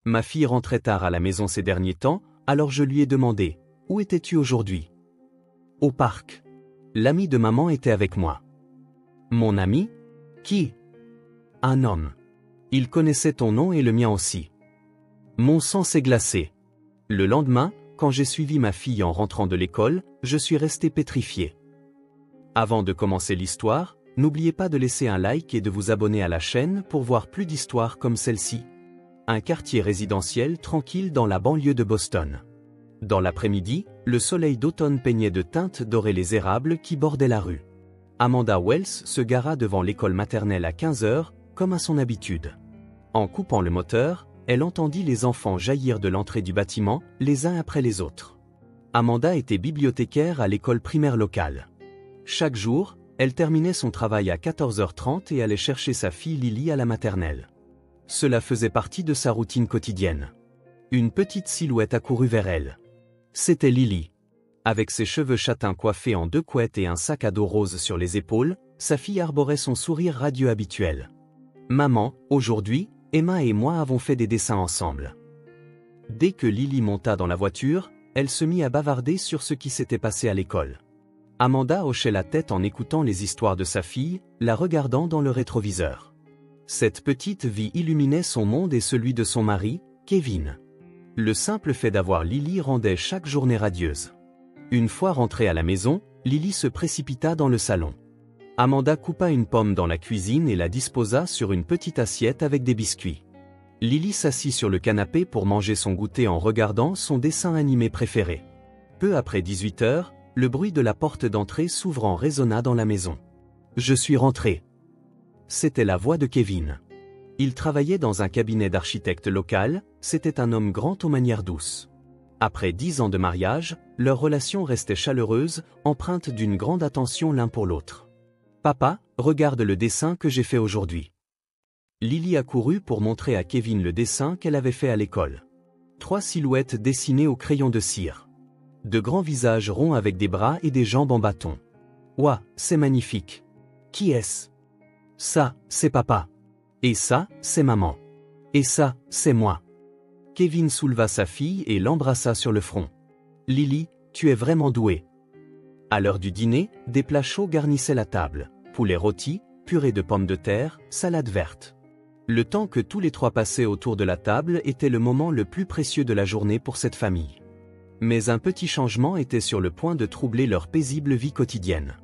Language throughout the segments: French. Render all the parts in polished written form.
Ma fille rentrait tard à la maison ces derniers temps, alors je lui ai demandé « Où étais-tu aujourd'hui ?» « Au parc. L'ami de maman était avec moi. » « Mon ami ? Qui ? » « Un homme. Il connaissait ton nom et le mien aussi. » Mon sang s'est glacé. Le lendemain, quand j'ai suivi ma fille en rentrant de l'école, je suis resté pétrifié. Avant de commencer l'histoire, n'oubliez pas de laisser un like et de vous abonner à la chaîne pour voir plus d'histoires comme celle-ci. Un quartier résidentiel tranquille dans la banlieue de Boston. Dans l'après-midi, le soleil d'automne peignait de teintes dorées les érables qui bordaient la rue. Amanda Wells se gara devant l'école maternelle à 15 h, comme à son habitude. En coupant le moteur, elle entendit les enfants jaillir de l'entrée du bâtiment, les uns après les autres. Amanda était bibliothécaire à l'école primaire locale. Chaque jour, elle terminait son travail à 14 h 30 et allait chercher sa fille Lily à la maternelle. Cela faisait partie de sa routine quotidienne. Une petite silhouette accourut vers elle. C'était Lily. Avec ses cheveux châtains coiffés en 2 couettes et un sac à dos rose sur les épaules, sa fille arborait son sourire radieux habituel. « Maman, aujourd'hui, Emma et moi avons fait des dessins ensemble. » Dès que Lily monta dans la voiture, elle se mit à bavarder sur ce qui s'était passé à l'école. Amanda hochait la tête en écoutant les histoires de sa fille, la regardant dans le rétroviseur. Cette petite vie illuminait son monde et celui de son mari, Kevin. Le simple fait d'avoir Lily rendait chaque journée radieuse. Une fois rentrée à la maison, Lily se précipita dans le salon. Amanda coupa une pomme dans la cuisine et la disposa sur une petite assiette avec des biscuits. Lily s'assit sur le canapé pour manger son goûter en regardant son dessin animé préféré. Peu après 18 h, le bruit de la porte d'entrée s'ouvrant résonna dans la maison. « Je suis rentré. » C'était la voix de Kevin. Il travaillait dans un cabinet d'architecte local, c'était un homme grand aux manières douces. Après 10 ans de mariage, leur relation restait chaleureuse, empreinte d'une grande attention l'un pour l'autre. « Papa, regarde le dessin que j'ai fait aujourd'hui. » Lily accourut pour montrer à Kevin le dessin qu'elle avait fait à l'école. 3 silhouettes dessinées au crayon de cire. De grands visages ronds avec des bras et des jambes en bâton. « Ouah, c'est magnifique. Qui est-ce ? » « Ça, c'est papa. Et ça, c'est maman. Et ça, c'est moi. » Kevin souleva sa fille et l'embrassa sur le front. « Lily, tu es vraiment douée. » À l'heure du dîner, des plats chauds garnissaient la table. Poulet rôti, purée de pommes de terre, salade verte. Le temps que tous les 3 passaient autour de la table était le moment le plus précieux de la journée pour cette famille. Mais un petit changement était sur le point de troubler leur paisible vie quotidienne.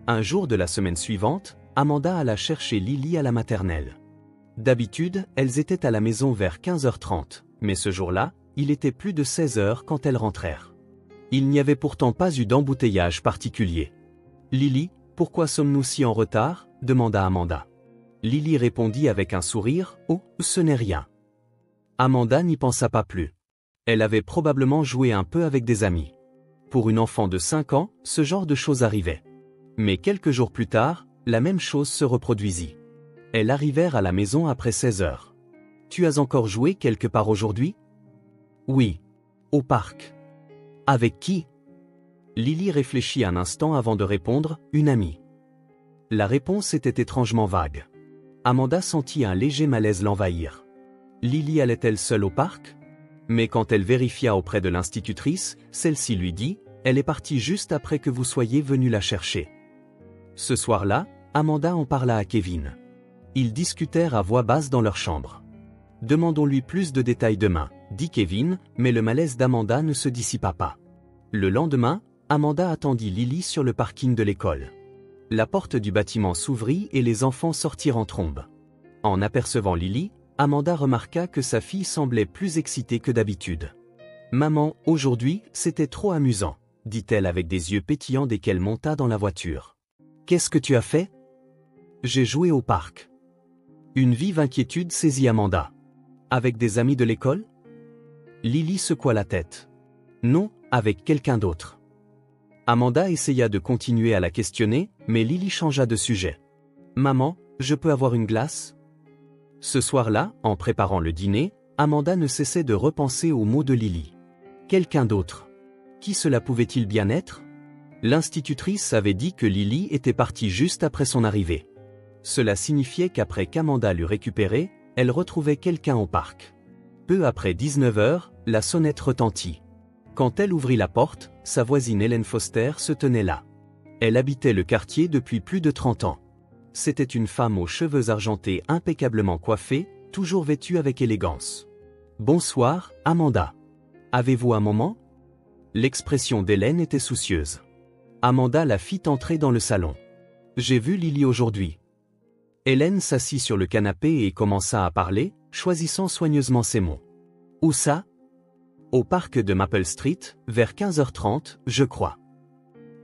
Un jour de la semaine suivante, Amanda alla chercher Lily à la maternelle. D'habitude, elles étaient à la maison vers 15 h 30, mais ce jour-là, il était plus de 16 h quand elles rentrèrent. Il n'y avait pourtant pas eu d'embouteillage particulier. « Lily, pourquoi sommes-nous si en retard ?» demanda Amanda. Lily répondit avec un sourire « Oh, ce n'est rien. » Amanda n'y pensa pas plus. Elle avait probablement joué un peu avec des amis. Pour une enfant de 5 ans, ce genre de choses arrivait. Mais quelques jours plus tard, la même chose se reproduisit. Elles arrivèrent à la maison après 16 h. « Tu as encore joué quelque part aujourd'hui ?»« Oui. Au parc. »« Avec qui ?» Lily réfléchit un instant avant de répondre « Une amie. » La réponse était étrangement vague. Amanda sentit un léger malaise l'envahir. Lily allait-elle seule au parc ? Mais quand elle vérifia auprès de l'institutrice, celle-ci lui dit « Elle est partie juste après que vous soyez venu la chercher. » Ce soir-là, Amanda en parla à Kevin. Ils discutèrent à voix basse dans leur chambre. « Demandons-lui plus de détails demain, » dit Kevin, mais le malaise d'Amanda ne se dissipa pas. Le lendemain, Amanda attendit Lily sur le parking de l'école. La porte du bâtiment s'ouvrit et les enfants sortirent en trombe. En apercevant Lily, Amanda remarqua que sa fille semblait plus excitée que d'habitude. « Maman, aujourd'hui, c'était trop amusant, » dit-elle avec des yeux pétillants dès qu'elle monta dans la voiture. « Qu'est-ce que tu as fait ?»« J'ai joué au parc. » Une vive inquiétude saisit Amanda. « Avec des amis de l'école ?» Lily secoua la tête. « Non, avec quelqu'un d'autre. » Amanda essaya de continuer à la questionner, mais Lily changea de sujet. « Maman, je peux avoir une glace ?» Ce soir-là, en préparant le dîner, Amanda ne cessait de repenser aux mots de Lily. Quelqu'un d'autre. Qui cela pouvait-il bien être ? L'institutrice avait dit que Lily était partie juste après son arrivée. Cela signifiait qu'après qu'Amanda l'eût récupérée, elle retrouvait quelqu'un au parc. Peu après 19 heures, la sonnette retentit. Quand elle ouvrit la porte, sa voisine Hélène Foster se tenait là. Elle habitait le quartier depuis plus de 30 ans. C'était une femme aux cheveux argentés impeccablement coiffés, toujours vêtue avec élégance. « Bonsoir, Amanda. Avez-vous un moment ?» L'expression d'Hélène était soucieuse. Amanda la fit entrer dans le salon. « J'ai vu Lily aujourd'hui. » Hélène s'assit sur le canapé et commença à parler, choisissant soigneusement ses mots. « Où ça ? » « Au parc de Maple Street, vers 15h30, je crois. »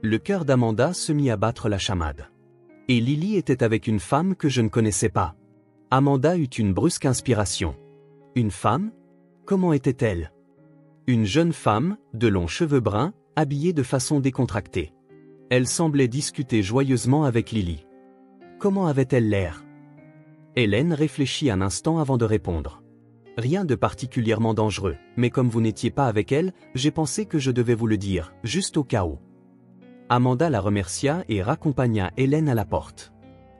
Le cœur d'Amanda se mit à battre la chamade. Et Lily était avec une femme que je ne connaissais pas. Amanda eut une brusque inspiration. Une femme ? Comment était-elle ? Une jeune femme, de longs cheveux bruns, habillée de façon décontractée. Elle semblait discuter joyeusement avec Lily. Comment avait-elle l'air ? Hélène réfléchit un instant avant de répondre. Rien de particulièrement dangereux, mais comme vous n'étiez pas avec elle, j'ai pensé que je devais vous le dire, juste au cas où. Amanda la remercia et raccompagna Hélène à la porte.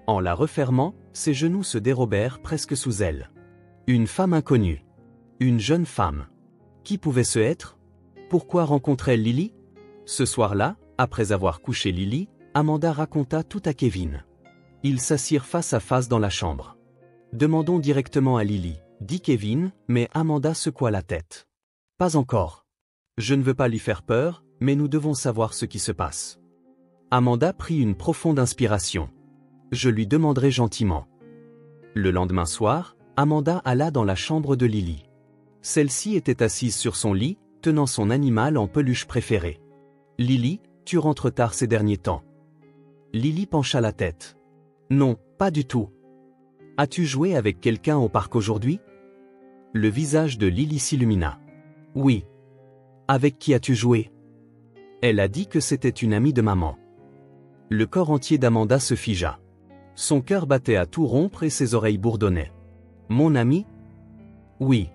En la refermant, ses genoux se dérobèrent presque sous elle. Une femme inconnue. Une jeune femme. Qui pouvait ce être ? Pourquoi rencontrait-elle Lily ? Ce soir-là, après avoir couché Lily, Amanda raconta tout à Kevin. Ils s'assirent face à face dans la chambre. Demandons directement à Lily, dit Kevin, mais Amanda secoua la tête. Pas encore. Je ne veux pas lui faire peur, mais nous devons savoir ce qui se passe. Amanda prit une profonde inspiration. Je lui demanderai gentiment. Le lendemain soir, Amanda alla dans la chambre de Lily. Celle-ci était assise sur son lit, tenant son animal en peluche préféré. Lily, tu rentres tard ces derniers temps. Lily pencha la tête. Non, pas du tout. As-tu joué avec quelqu'un au parc aujourd'hui ? Le visage de Lily s'illumina. Oui. Avec qui as-tu joué ? Elle a dit que c'était une amie de maman. Le corps entier d'Amanda se figea. Son cœur battait à tout rompre et ses oreilles bourdonnaient. Mon amie ? Oui.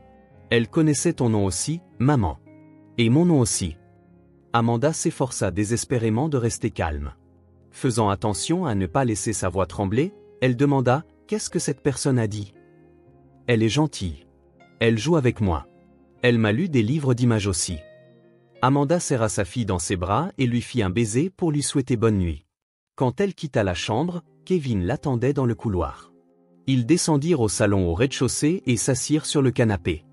Elle connaissait ton nom aussi, maman. Et mon nom aussi. Amanda s'efforça désespérément de rester calme. Faisant attention à ne pas laisser sa voix trembler, elle demanda « Qu'est-ce que cette personne a dit ?» Elle est gentille. Elle joue avec moi. Elle m'a lu des livres d'images aussi. Amanda serra sa fille dans ses bras et lui fit un baiser pour lui souhaiter bonne nuit. Quand elle quitta la chambre, Kevin l'attendait dans le couloir. Ils descendirent au salon au rez-de-chaussée et s'assirent sur le canapé.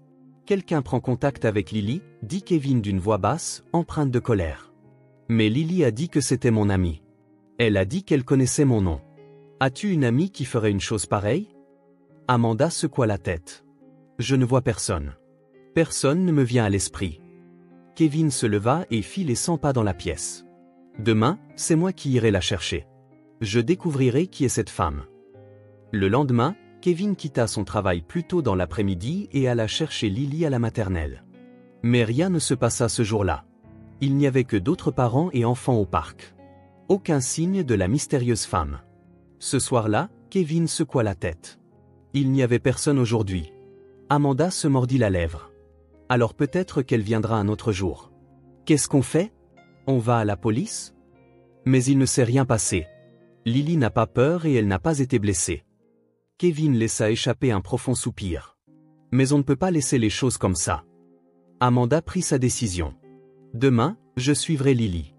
Quelqu'un prend contact avec Lily, dit Kevin d'une voix basse, empreinte de colère. Mais Lily a dit que c'était mon amie. Elle a dit qu'elle connaissait mon nom. As-tu une amie qui ferait une chose pareille ? Amanda secoua la tête. Je ne vois personne. Personne ne me vient à l'esprit. Kevin se leva et fit les 100 pas dans la pièce. Demain, c'est moi qui irai la chercher. Je découvrirai qui est cette femme. Le lendemain, Kevin quitta son travail plus tôt dans l'après-midi et alla chercher Lily à la maternelle. Mais rien ne se passa ce jour-là. Il n'y avait que d'autres parents et enfants au parc. Aucun signe de la mystérieuse femme. Ce soir-là, Kevin secoua la tête. Il n'y avait personne aujourd'hui. Amanda se mordit la lèvre. Alors peut-être qu'elle viendra un autre jour. Qu'est-ce qu'on fait ? On va à la police ? Mais il ne s'est rien passé. Lily n'a pas peur et elle n'a pas été blessée. Kevin laissa échapper un profond soupir. Mais on ne peut pas laisser les choses comme ça. Amanda prit sa décision. Demain, je suivrai Lily.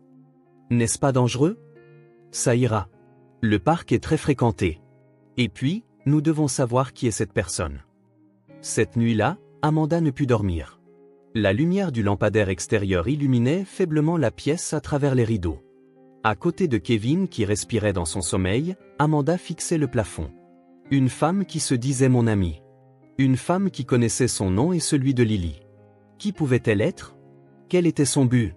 N'est-ce pas dangereux ? Ça ira. Le parc est très fréquenté. Et puis, nous devons savoir qui est cette personne. Cette nuit-là, Amanda ne put dormir. La lumière du lampadaire extérieur illuminait faiblement la pièce à travers les rideaux. À côté de Kevin qui respirait dans son sommeil, Amanda fixait le plafond. Une femme qui se disait mon amie. Une femme qui connaissait son nom et celui de Lily. Qui pouvait-elle être ? Quel était son but ?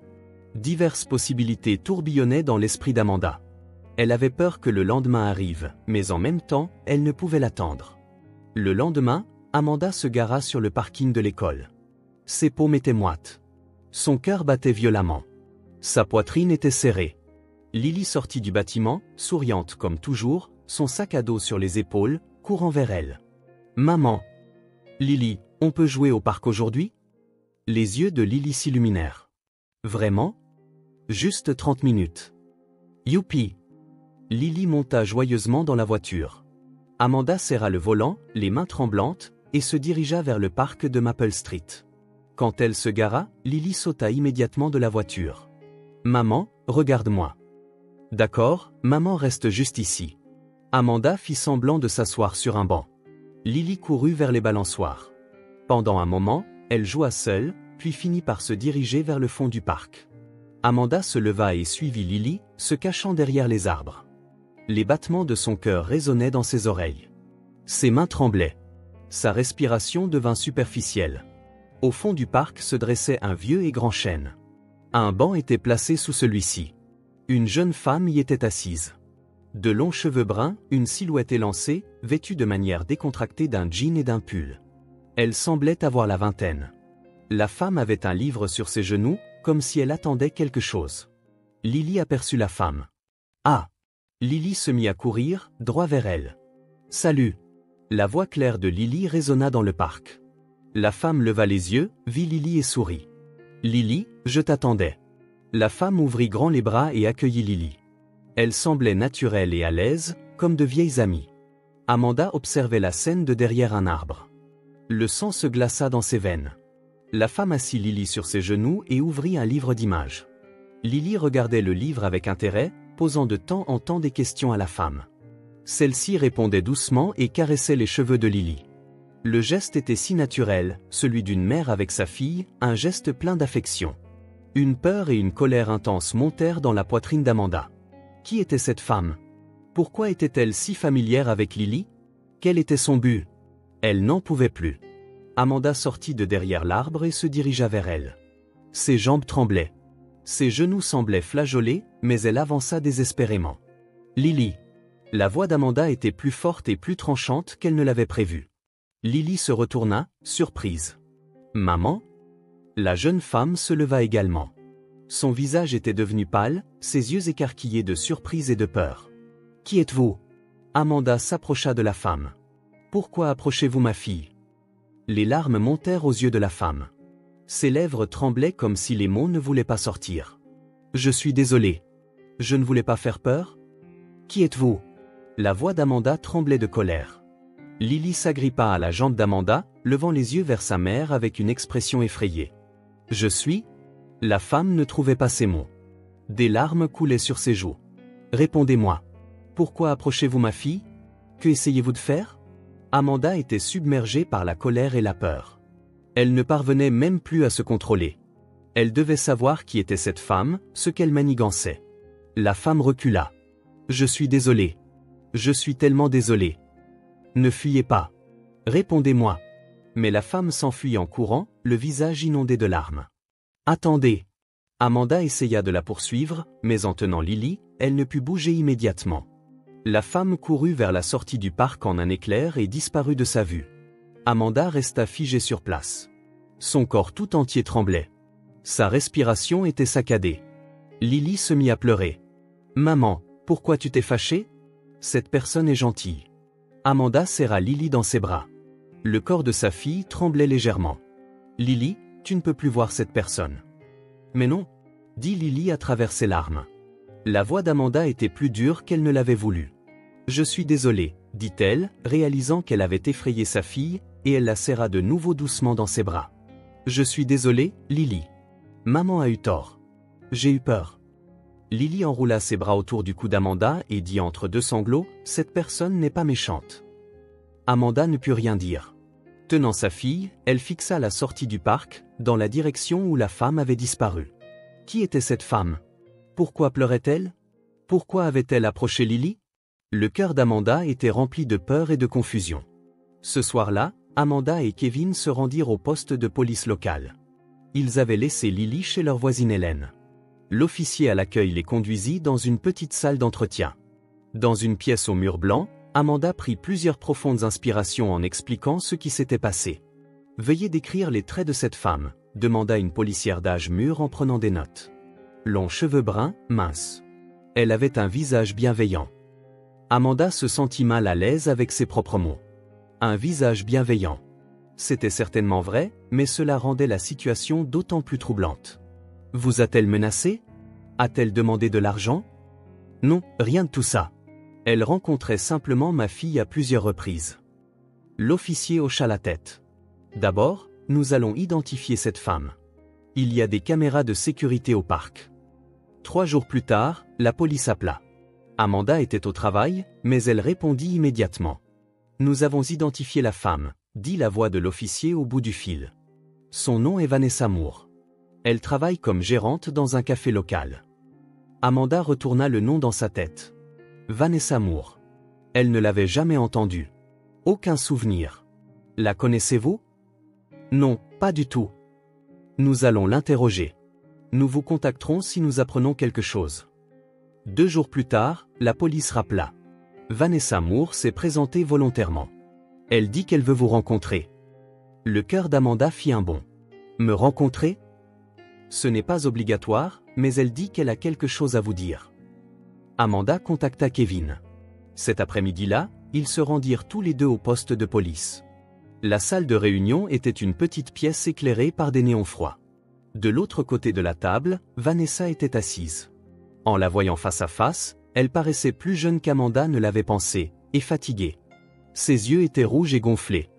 Diverses possibilités tourbillonnaient dans l'esprit d'Amanda. Elle avait peur que le lendemain arrive, mais en même temps, elle ne pouvait l'attendre. Le lendemain, Amanda se gara sur le parking de l'école. Ses paumes étaient moites. Son cœur battait violemment. Sa poitrine était serrée. Lily sortit du bâtiment, souriante comme toujours, son sac à dos sur les épaules, courant vers elle. « Maman !»« Lily, on peut jouer au parc aujourd'hui ?» Les yeux de Lily s'illuminèrent. « Vraiment ? Juste 30 minutes. »« Youpi !» Lily monta joyeusement dans la voiture. Amanda serra le volant, les mains tremblantes, et se dirigea vers le parc de Maple Street. Quand elle se gara, Lily sauta immédiatement de la voiture. « Maman, regarde-moi. »« D'accord, maman reste juste ici. » Amanda fit semblant de s'asseoir sur un banc. Lily courut vers les balançoires. Pendant un moment, elle joua seule, puis finit par se diriger vers le fond du parc. Amanda se leva et suivit Lily, se cachant derrière les arbres. Les battements de son cœur résonnaient dans ses oreilles. Ses mains tremblaient. Sa respiration devint superficielle. Au fond du parc se dressait un vieux et grand chêne. Un banc était placé sous celui-ci. Une jeune femme y était assise. De longs cheveux bruns, une silhouette élancée, vêtue de manière décontractée d'un jean et d'un pull. Elle semblait avoir la vingtaine. La femme avait un livre sur ses genoux, comme si elle attendait quelque chose. Lily aperçut la femme. Ah! Lily se mit à courir, droit vers elle. Salut! La voix claire de Lily résonna dans le parc. La femme leva les yeux, vit Lily et sourit. Lily, je t'attendais. La femme ouvrit grand les bras et accueillit Lily. Elle semblait naturelle et à l'aise, comme de vieilles amies. Amanda observait la scène de derrière un arbre. Le sang se glaça dans ses veines. La femme assit Lily sur ses genoux et ouvrit un livre d'images. Lily regardait le livre avec intérêt, posant de temps en temps des questions à la femme. Celle-ci répondait doucement et caressait les cheveux de Lily. Le geste était si naturel, celui d'une mère avec sa fille, un geste plein d'affection. Une peur et une colère intense montèrent dans la poitrine d'Amanda. Qui était cette femme? Pourquoi était-elle si familière avec Lily? Quel était son but? Elle n'en pouvait plus. Amanda sortit de derrière l'arbre et se dirigea vers elle. Ses jambes tremblaient. Ses genoux semblaient flageoler, mais elle avança désespérément. Lily. La voix d'Amanda était plus forte et plus tranchante qu'elle ne l'avait prévu. Lily se retourna, surprise. Maman? La jeune femme se leva également. Son visage était devenu pâle, ses yeux écarquillés de surprise et de peur. Qui êtes-vous? Amanda s'approcha de la femme. Pourquoi approchez-vous ma fille? Les larmes montèrent aux yeux de la femme. Ses lèvres tremblaient comme si les mots ne voulaient pas sortir. Je suis désolée. Je ne voulais pas faire peur? Qui êtes-vous? La voix d'Amanda tremblait de colère. Lily s'agrippa à la jambe d'Amanda, levant les yeux vers sa mère avec une expression effrayée. Je suis? La femme ne trouvait pas ses mots. Des larmes coulaient sur ses joues. Répondez-moi. Pourquoi approchez-vous ma fille? Que essayez-vous de faire? Amanda était submergée par la colère et la peur. Elle ne parvenait même plus à se contrôler. Elle devait savoir qui était cette femme, ce qu'elle manigançait. La femme recula. Je suis désolée. Je suis tellement désolée. Ne fuyez pas. Répondez-moi. Mais la femme s'enfuit en courant, le visage inondé de larmes. Attendez. Amanda essaya de la poursuivre, mais en tenant Lily, elle ne put bouger immédiatement. La femme courut vers la sortie du parc en un éclair et disparut de sa vue. Amanda resta figée sur place. Son corps tout entier tremblait. Sa respiration était saccadée. Lily se mit à pleurer. « Maman, pourquoi tu t'es fâchée? Cette personne est gentille. » Amanda serra Lily dans ses bras. Le corps de sa fille tremblait légèrement. « Lily, tu ne peux plus voir cette personne. »« Mais non, » dit Lily à travers ses larmes. La voix d'Amanda était plus dure qu'elle ne l'avait voulu. « Je suis désolée, » dit-elle, réalisant qu'elle avait effrayé sa fille, et elle la serra de nouveau doucement dans ses bras. « Je suis désolée, Lily. Maman a eu tort. J'ai eu peur. » Lily enroula ses bras autour du cou d'Amanda et dit entre deux sanglots, « Cette personne n'est pas méchante. » Amanda ne put rien dire. Tenant sa fille, elle fixa la sortie du parc, dans la direction où la femme avait disparu. Qui était cette femme? Pourquoi pleurait-elle? Pourquoi avait-elle approché Lily? Le cœur d'Amanda était rempli de peur et de confusion. Ce soir-là, Amanda et Kevin se rendirent au poste de police local. Ils avaient laissé Lily chez leur voisine Hélène. L'officier à l'accueil les conduisit dans une petite salle d'entretien. Dans une pièce au mur blanc, Amanda prit plusieurs profondes inspirations en expliquant ce qui s'était passé. « Veuillez décrire les traits de cette femme », demanda une policière d'âge mûr en prenant des notes. Longs cheveux bruns, minces. Elle avait un visage bienveillant. Amanda se sentit mal à l'aise avec ses propres mots. Un visage bienveillant. C'était certainement vrai, mais cela rendait la situation d'autant plus troublante. Vous a-t-elle menacé? A-t-elle demandé de l'argent? Non, rien de tout ça. Elle rencontrait simplement ma fille à plusieurs reprises. L'officier hocha la tête. D'abord, nous allons identifier cette femme. Il y a des caméras de sécurité au parc. 3 jours plus tard, la police appela. Amanda était au travail, mais elle répondit immédiatement. Nous avons identifié la femme, dit la voix de l'officier au bout du fil. Son nom est Vanessa Moore. Elle travaille comme gérante dans un café local. Amanda retourna le nom dans sa tête. Vanessa Moore. Elle ne l'avait jamais entendue. Aucun souvenir. La connaissez-vous? Non, pas du tout. Nous allons l'interroger. Nous vous contacterons si nous apprenons quelque chose. 2 jours plus tard, la police rappela. Vanessa Moore s'est présentée volontairement. Elle dit qu'elle veut vous rencontrer. Le cœur d'Amanda fit un bond. Me rencontrer? Ce n'est pas obligatoire, mais elle dit qu'elle a quelque chose à vous dire. Amanda contacta Kevin. Cet après-midi-là, ils se rendirent tous les deux au poste de police. La salle de réunion était une petite pièce éclairée par des néons froids. De l'autre côté de la table, Vanessa était assise. En la voyant face à face, elle paraissait plus jeune qu'Amanda ne l'avait pensé, et fatiguée. Ses yeux étaient rouges et gonflés.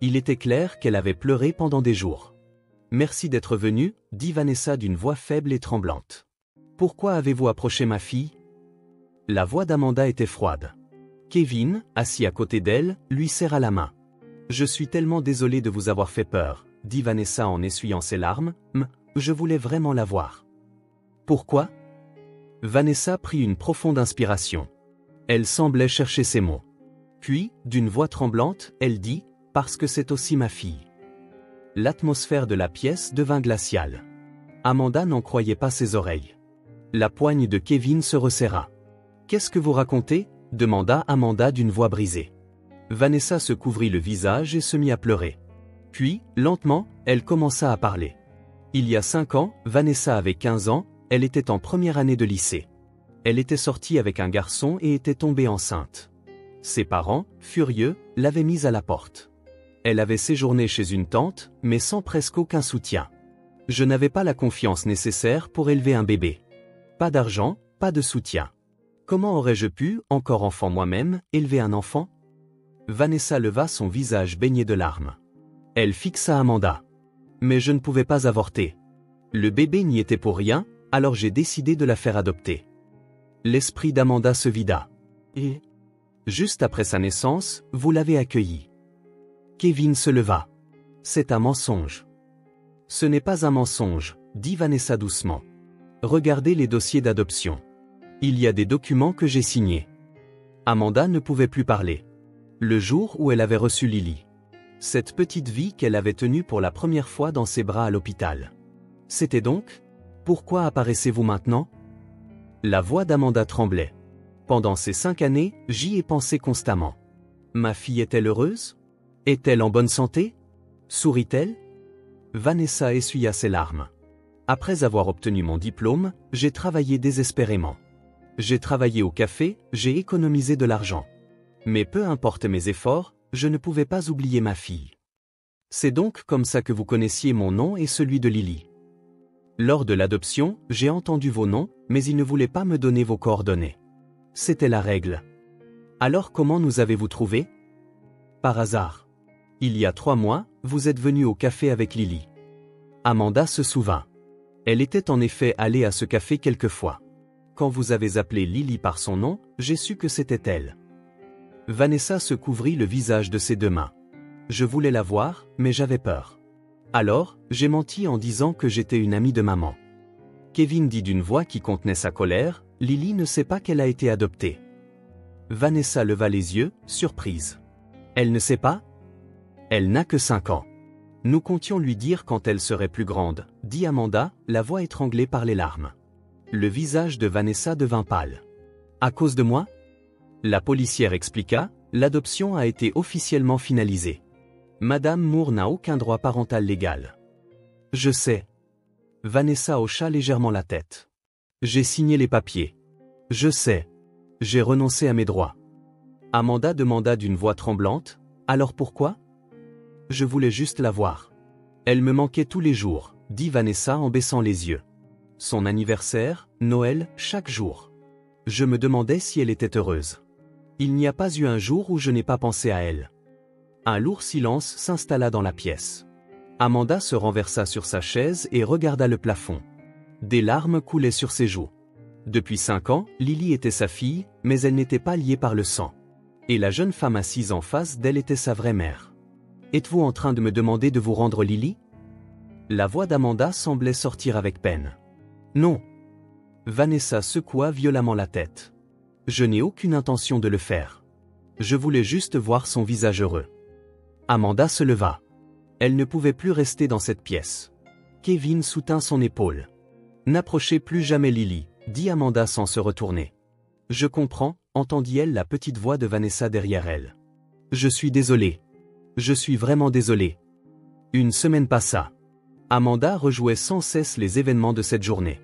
Il était clair qu'elle avait pleuré pendant des jours. « Merci d'être venue » dit Vanessa d'une voix faible et tremblante. « Pourquoi avez-vous approché ma fille ?» La voix d'Amanda était froide. Kevin, assis à côté d'elle, lui serra la main. « Je suis tellement désolé de vous avoir fait peur » dit Vanessa en essuyant ses larmes, « je voulais vraiment la voir. » Pourquoi? Vanessa prit une profonde inspiration. Elle semblait chercher ses mots. Puis, d'une voix tremblante, elle dit « Parce que c'est aussi ma fille. » L'atmosphère de la pièce devint glaciale. Amanda n'en croyait pas ses oreilles. La poigne de Kevin se resserra. « Qu'est-ce que vous racontez » demanda Amanda d'une voix brisée. Vanessa se couvrit le visage et se mit à pleurer. Puis, lentement, elle commença à parler. Il y a 5 ans, Vanessa avait 15 ans, elle était en première année de lycée. Elle était sortie avec un garçon et était tombée enceinte. Ses parents, furieux, l'avaient mise à la porte. Elle avait séjourné chez une tante, mais sans presque aucun soutien. Je n'avais pas la confiance nécessaire pour élever un bébé. Pas d'argent, pas de soutien. Comment aurais-je pu, encore enfant moi-même, élever un enfant? Vanessa leva son visage baigné de larmes. Elle fixa Amanda. Mais je ne pouvais pas avorter. Le bébé n'y était pour rien, alors j'ai décidé de la faire adopter. L'esprit d'Amanda se vida. Et juste après sa naissance, vous l'avez accueillie. Kevin se leva. C'est un mensonge. Ce n'est pas un mensonge, dit Vanessa doucement. Regardez les dossiers d'adoption. Il y a des documents que j'ai signés. Amanda ne pouvait plus parler. Le jour où elle avait reçu Lily. Cette petite vie qu'elle avait tenue pour la première fois dans ses bras à l'hôpital. C'était donc? Pourquoi apparaissez-vous maintenant? La voix d'Amanda tremblait. Pendant ces 5 années, j'y ai pensé constamment. Ma fille est-elle heureuse? Est-elle en bonne santé? Sourit-elle? Vanessa essuya ses larmes. Après avoir obtenu mon diplôme, j'ai travaillé désespérément. J'ai travaillé au café, j'ai économisé de l'argent. Mais peu importe mes efforts, je ne pouvais pas oublier ma fille. C'est donc comme ça que vous connaissiez mon nom et celui de Lily. Lors de l'adoption, j'ai entendu vos noms, mais ils ne voulaient pas me donner vos coordonnées. C'était la règle. Alors comment nous avez-vous trouvés? Par hasard. Il y a 3 mois, vous êtes venu au café avec Lily. Amanda se souvint. Elle était en effet allée à ce café quelquefois. Quand vous avez appelé Lily par son nom, j'ai su que c'était elle. Vanessa se couvrit le visage de ses 2 mains. Je voulais la voir, mais j'avais peur. Alors, j'ai menti en disant que j'étais une amie de maman. Kevin dit d'une voix qui contenait sa colère, Lily ne sait pas qu'elle a été adoptée. Vanessa leva les yeux, surprise. Elle ne sait pas? Elle n'a que 5 ans. Nous comptions lui dire quand elle serait plus grande, dit Amanda, la voix étranglée par les larmes. Le visage de Vanessa devint pâle. À cause de moi? La policière expliqua, l'adoption a été officiellement finalisée. Madame Moore n'a aucun droit parental légal. Je sais. Vanessa hocha légèrement la tête. J'ai signé les papiers. Je sais. J'ai renoncé à mes droits. Amanda demanda d'une voix tremblante, alors pourquoi? Je voulais juste la voir. Elle me manquait tous les jours, dit Vanessa en baissant les yeux. Son anniversaire, Noël, chaque jour. Je me demandais si elle était heureuse. Il n'y a pas eu un jour où je n'ai pas pensé à elle. Un lourd silence s'installa dans la pièce. Amanda se renversa sur sa chaise et regarda le plafond. Des larmes coulaient sur ses joues. Depuis 5 ans, Lily était sa fille, mais elle n'était pas liée par le sang. Et la jeune femme assise en face d'elle était sa vraie mère. « Êtes-vous en train de me demander de vous rendre Lily ?» La voix d'Amanda semblait sortir avec peine. « Non. » Vanessa secoua violemment la tête. « Je n'ai aucune intention de le faire. Je voulais juste voir son visage heureux. » Amanda se leva. Elle ne pouvait plus rester dans cette pièce. Kevin soutint son épaule. « N'approchez plus jamais Lily, » dit Amanda sans se retourner. « Je comprends, » entendit-elle la petite voix de Vanessa derrière elle. « Je suis désolée. Je suis vraiment désolée. » Une semaine passa. Amanda rejouait sans cesse les événements de cette journée.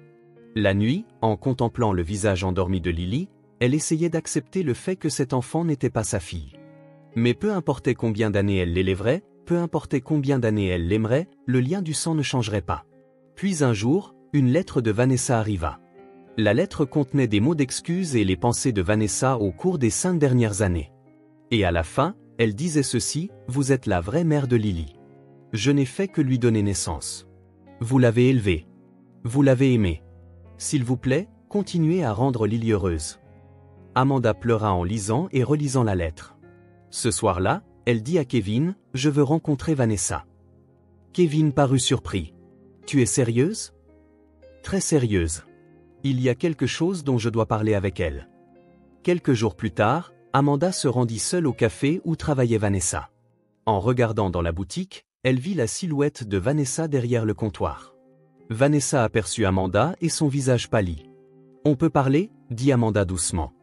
La nuit, en contemplant le visage endormi de Lily, elle essayait d'accepter le fait que cet enfant n'était pas sa fille. Mais peu importait combien d'années elle l'élèverait, peu importait combien d'années elle l'aimerait, le lien du sang ne changerait pas. Puis un jour, une lettre de Vanessa arriva. La lettre contenait des mots d'excuses et les pensées de Vanessa au cours des 5 dernières années. Et à la fin, elle disait ceci: « Vous êtes la vraie mère de Lily. Je n'ai fait que lui donner naissance. Vous l'avez élevée. Vous l'avez aimée. S'il vous plaît, continuez à rendre Lily heureuse. » Amanda pleura en lisant et relisant la lettre. Ce soir-là, elle dit à Kevin: « Je veux rencontrer Vanessa. » Kevin parut surpris. « Tu es sérieuse ? » »« Très sérieuse. Il y a quelque chose dont je dois parler avec elle. » Quelques jours plus tard, Amanda se rendit seule au café où travaillait Vanessa. En regardant dans la boutique, elle vit la silhouette de Vanessa derrière le comptoir. Vanessa aperçut Amanda et son visage pâlit. « On peut parler ?» dit Amanda doucement.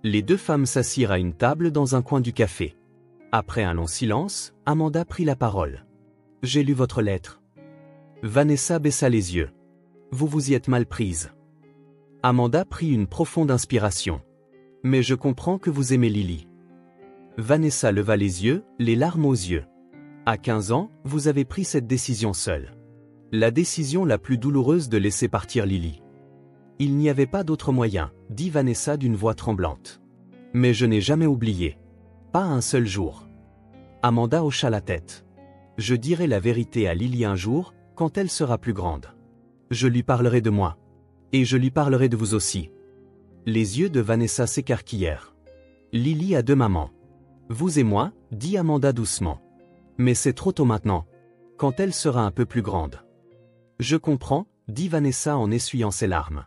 Les deux femmes s'assirent à une table dans un coin du café. Après un long silence, Amanda prit la parole. « J'ai lu votre lettre. » Vanessa baissa les yeux. « Vous vous y êtes mal prise. » Amanda prit une profonde inspiration. « Mais je comprends que vous aimez Lily. » Vanessa leva les yeux, les larmes aux yeux. « À 15 ans, vous avez pris cette décision seule. La décision la plus douloureuse de laisser partir Lily. » « Il n'y avait pas d'autre moyen, » dit Vanessa d'une voix tremblante. « Mais je n'ai jamais oublié. Pas un seul jour. » Amanda hocha la tête. « Je dirai la vérité à Lily un jour, quand elle sera plus grande. Je lui parlerai de moi. Et je lui parlerai de vous aussi. » Les yeux de Vanessa s'écarquillèrent. « Lily a 2 mamans. Vous et moi, » dit Amanda doucement. « Mais c'est trop tôt maintenant. Quand elle sera un peu plus grande. »« Je comprends, » dit Vanessa en essuyant ses larmes.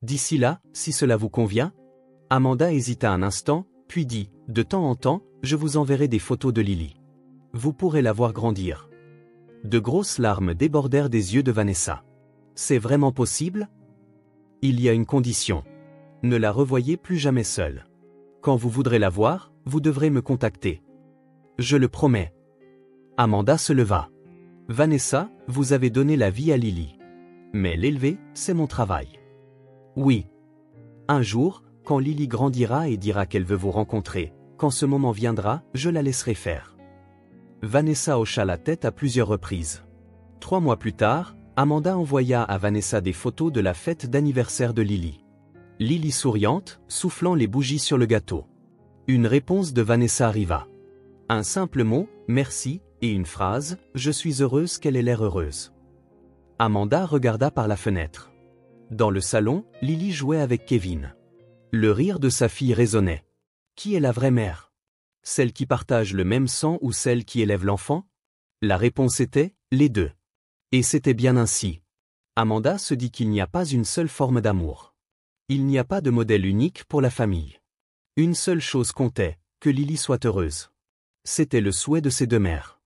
« D'ici là, si cela vous convient ?» Amanda hésita un instant, puis dit, « De temps en temps, je vous enverrai des photos de Lily. Vous pourrez la voir grandir. » De grosses larmes débordèrent des yeux de Vanessa. « C'est vraiment possible ? » « Il y a une condition. Ne la revoyez plus jamais seule. Quand vous voudrez la voir, vous devrez me contacter. »« Je le promets. » Amanda se leva. « Vanessa, vous avez donné la vie à Lily. Mais l'élever, c'est mon travail. » « Oui. Un jour, quand Lily grandira et dira qu'elle veut vous rencontrer, quand ce moment viendra, je la laisserai faire. » Vanessa hocha la tête à plusieurs reprises. 3 mois plus tard, Amanda envoya à Vanessa des photos de la fête d'anniversaire de Lily. Lily souriante, soufflant les bougies sur le gâteau. Une réponse de Vanessa arriva. Un simple mot, merci, et une phrase, je suis heureuse qu'elle ait l'air heureuse. Amanda regarda par la fenêtre. Dans le salon, Lily jouait avec Kevin. Le rire de sa fille résonnait. Qui est la vraie mère? Celle qui partage le même sang ou celle qui élève l'enfant? La réponse était, les deux. Et c'était bien ainsi. Amanda se dit qu'il n'y a pas une seule forme d'amour. Il n'y a pas de modèle unique pour la famille. Une seule chose comptait, que Lily soit heureuse. C'était le souhait de ces 2 mères.